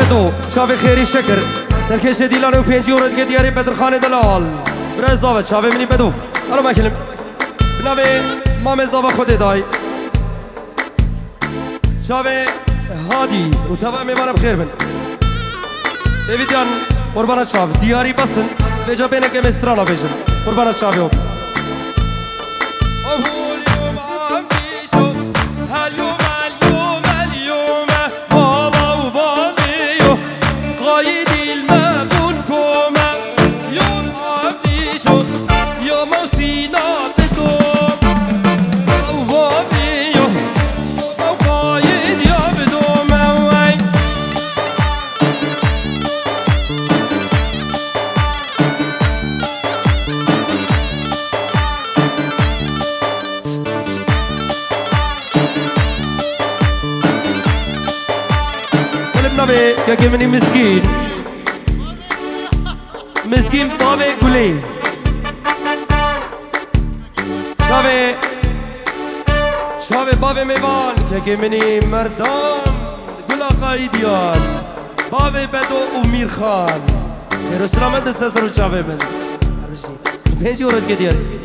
بردو چاوی خیری شکر سرکش دیلان و 5 یورو دیگه دیاری بدرخان دلال برای زاوه چاوی منی بدو حالا مکلم بناوی مام زاوه خود دای چاوی هادی و توا میمانم خیر بن دیویدیان قربان چاو دیاری بسن بجا بینه که مسترانا بیشن قربان چاوی هو که منی مسکین بابه گلی چاوه بابه میوان که منی مردان گلا قایدیان بابه بدو و میرخان خیر و سلامت دسته سر و چاوه من 5 یورو که دیاری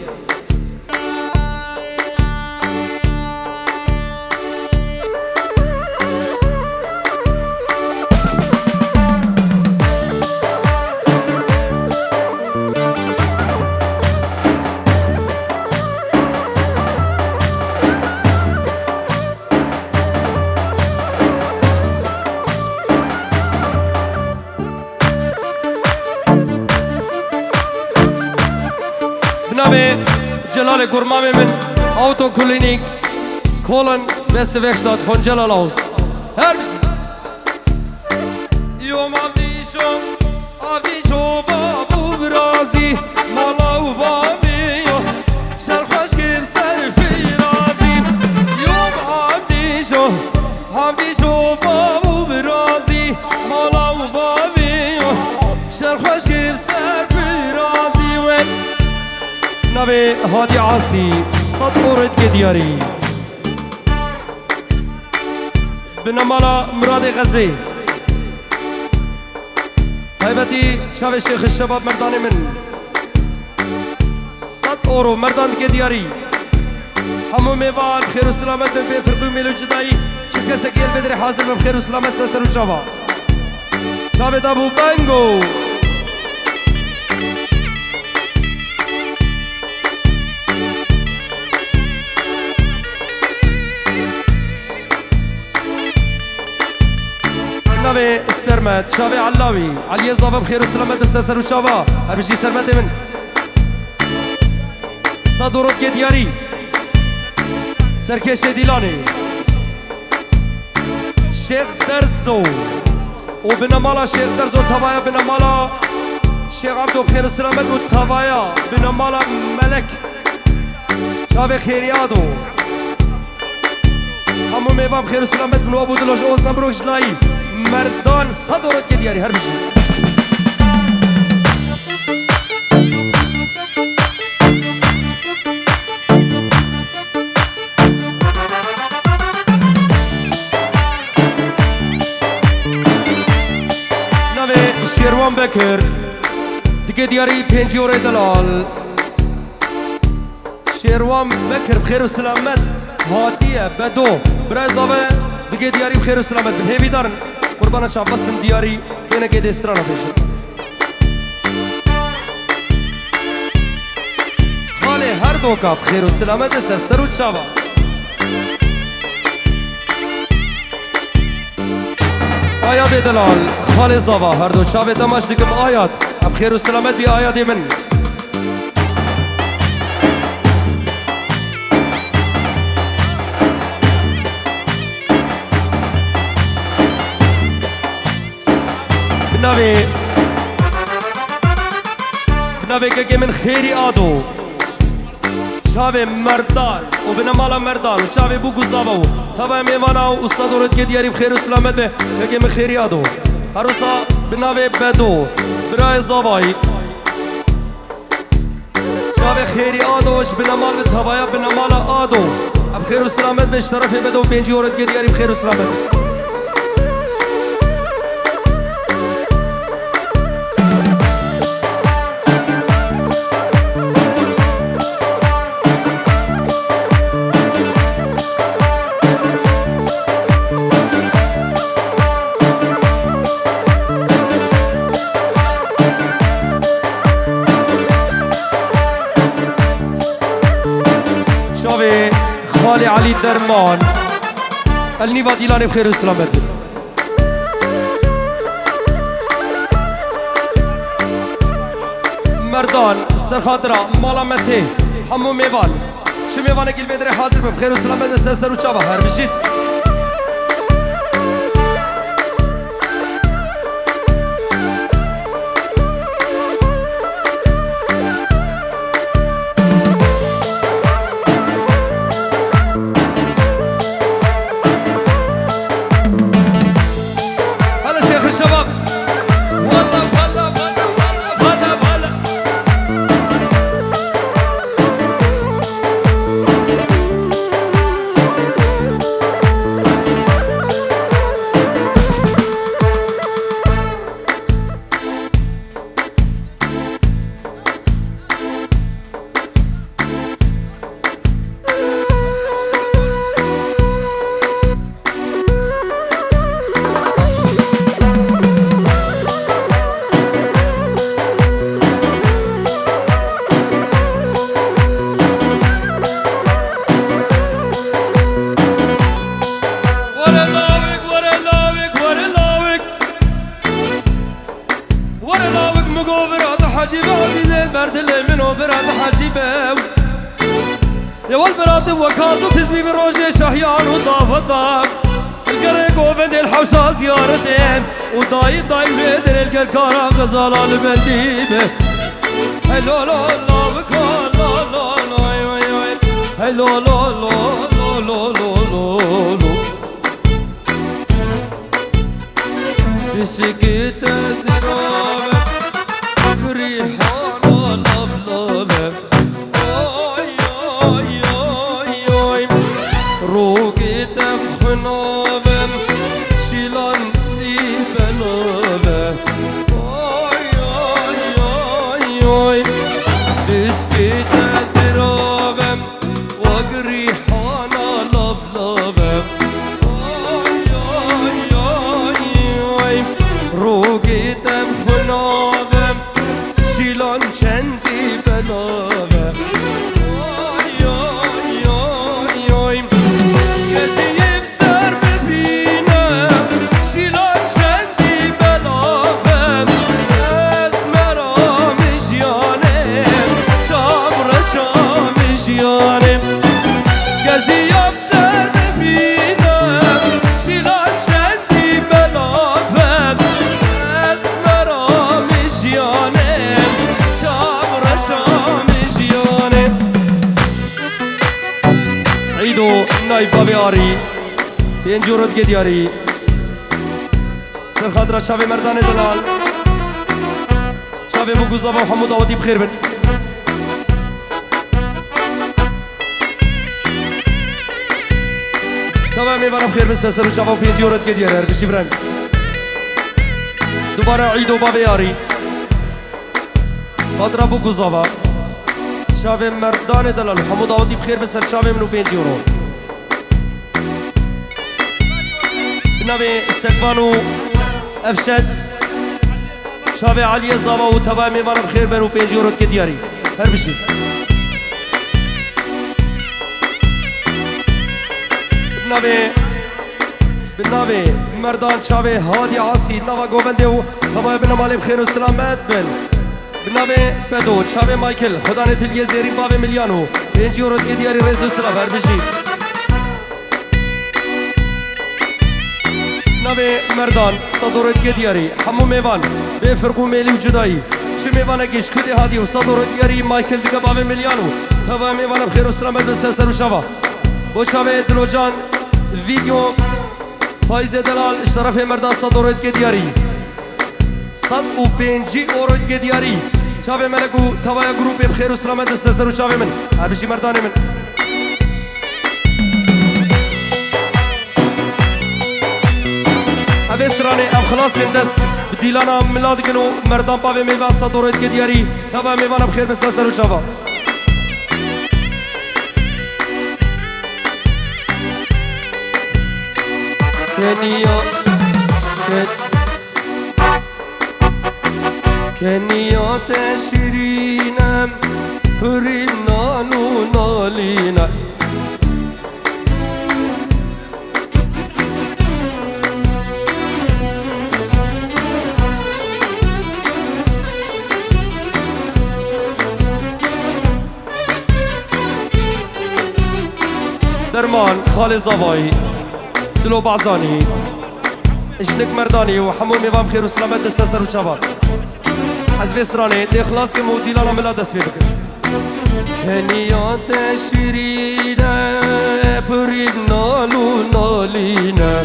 جلال گرمام من اوتو کلینیک کولن بست وکستاد فون جلال هاوس هر بشی یوم آبیشو بابو برازی مالا و بابی شرخوش کم سر فیرازی یوم آبیشو بابو برازی مالا و بابی شرخوش کم سر فیرازی نبی هادی عاصی 100 مورد که دیاری بنمالا مراد غزی طیبتی چاو شیخ شباب مردان من 100 اورو مردان که دیاری همو میوان خیر و سلامت به فرقی میلو جدایی چه کسی گیل بدر حاضر به خیر و سلامت سر و چاوا چاو دابو بانگو نبی سرمت شاوی علاوی علی زاوه بخیر و سلامت دسته سر و چاوا هربشی سرمت من 100 ورود که دیاری سرکش دیلانی شیخ درزو و بنمالا شیخ درزو توایا بنمالا شیخ عبدو بخیر و سلامت و توایا بنمالا ملک شاوی خیریادو همو میوام خیر و سلامت بنو ابو دلوش اوز نبروک جنایی مردان 100 ورود که دیاری هر بشی نوی شیروان بکر دیگه دیاری 5 یورو دلال شیروان بکر بخیر و سلامت هادیه بدو برای زاوه دیگه دیاری بخیر و سلامت هیوی دارن قربان چاپ بسن دیاری اینه که دسترانا بشه خاله هر دو کاب خیر و سلامت سر و چاوا آیاد دلال خاله زاوا هر دو چاوه دماش دیگم آیاد اب خیر و سلامت بی آیاد من بنابه که من خیری آدو چاوه مردان و بنمالا مردان و چاوه بوگو زاوه تبا میوانا و استاد ورد که دیاری بخیر و سلامت به که من خیری آدو هر روزا بنابه بدو برای زاوه چاوه خیری آدوش بنمال تبایا بنمالا آدو اب خیر و سلامت به اشتراف بدو 5 ورد که دیاری بخیر و سلامت مالي علي الدرمان النيفا ديلاني بخير وسلامت مردان سرخاطرة مالا مته حمو ميوان شو ميوان قل بدري حاضر بخير وسلامت سر وشابه هر بجيت يا والبراد وكازو تزبي بروجي شهيان وضافتك القرق وبند الحوشة زيارتين وداي بدر الكركارة غزالة البنديبة هلو لا لا وكال لا لا لا هلو لا لا لا لا لا بسكت زرابة بريحانة لفلفة روقي تفخنوبم شيلان دي بلوبه اوي بسكي تزروبم وقري حانا لبلبم اوي روقي تفخنوبم شيلان شندي بلوبه نايف بابياري بينجورد قدياري سر خاطرة شافي مردان دلال شافي ابو قزابة وحمود عوضي بخير بن تمام يبانا بخير بن سر وشافه بينجورد قدياري هربشي برن دوباره عيدو بابياري خاطرة ابو قزابة شافي مردان دلال وحمود عوضي بخير بن سر شافي منو بينجورد نبي سكبانو افشد شافي علي زابا وتبا ميمانا بخير بنو بينجورد كدياري هر بشي بالنبي مردان شافي هادي عاصي نوا گوبنده و تبا ابن مالي بخير وسلامت بن بالنبي بدو شافي مايكل خدا نتليه زيري بابي مليانو بينجورد كدياري رزو سلام هر بشي نبي مردان صدورت قدياري حمو ميوان بفرقو ميلي وجداي شي ميوانا كيش كودي هادي وصدورت قدياري مايكل دقا بابي مليانو تبا ميوانا بخير وسلامت بسر وشافا بو شافي دلوجان فيديو فايزة دلال اشترف مردان صدورت قدياري صد و بينجي اورت قدياري شافي ملكو تبا جروب بخير وسلامت بسر وشافي من هربشي مرداني من أبستراني أم خلاص من دست بديلانا ميلاد كنو مردان بابي ميوان صدورت كدياري تبا ميوانا بخير بسر وشافا كنيا تشرينا فرينا نالينا فرمان خالي زواي دلو بعزاني اجنك مرداني وحمو ميوام خير وسلامت دستسر وشباب حزب اسراني دي خلاص كمو ديلانا ملا دست بكر كنيات شيرينة بريد نالو نالينة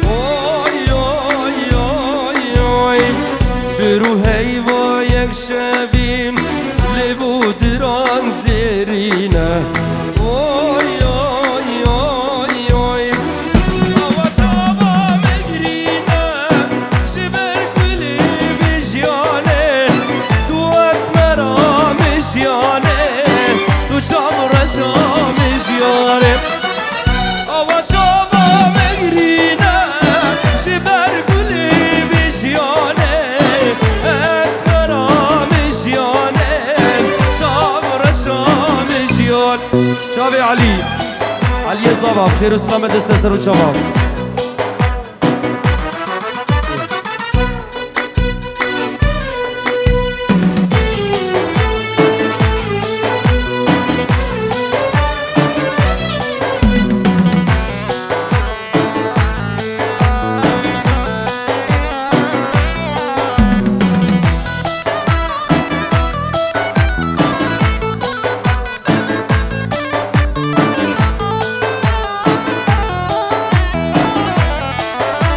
اوي اوي اوي اوي برو هيوا يكشبيم لبو دران زيرينة اوي اوي اوي اوي هوا جابا مجرينة جبر كلي بجيانه تو اسمرا مجيانه تو جاب رشا مجيانه هوا جابا مجرينة جبر كلي بجيانه اسمرا مجيانه جاب رشا مجيان شابي علي علي زباب خير وسلامة دستسر وشباب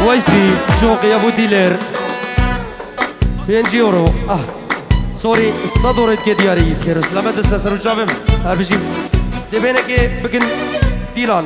ويسي جوقي ابو ديلر 5 يورو سوري الصدورت كي دياري بخير وسلامة دستسر وشباب بجيب دبينك بكن ديلان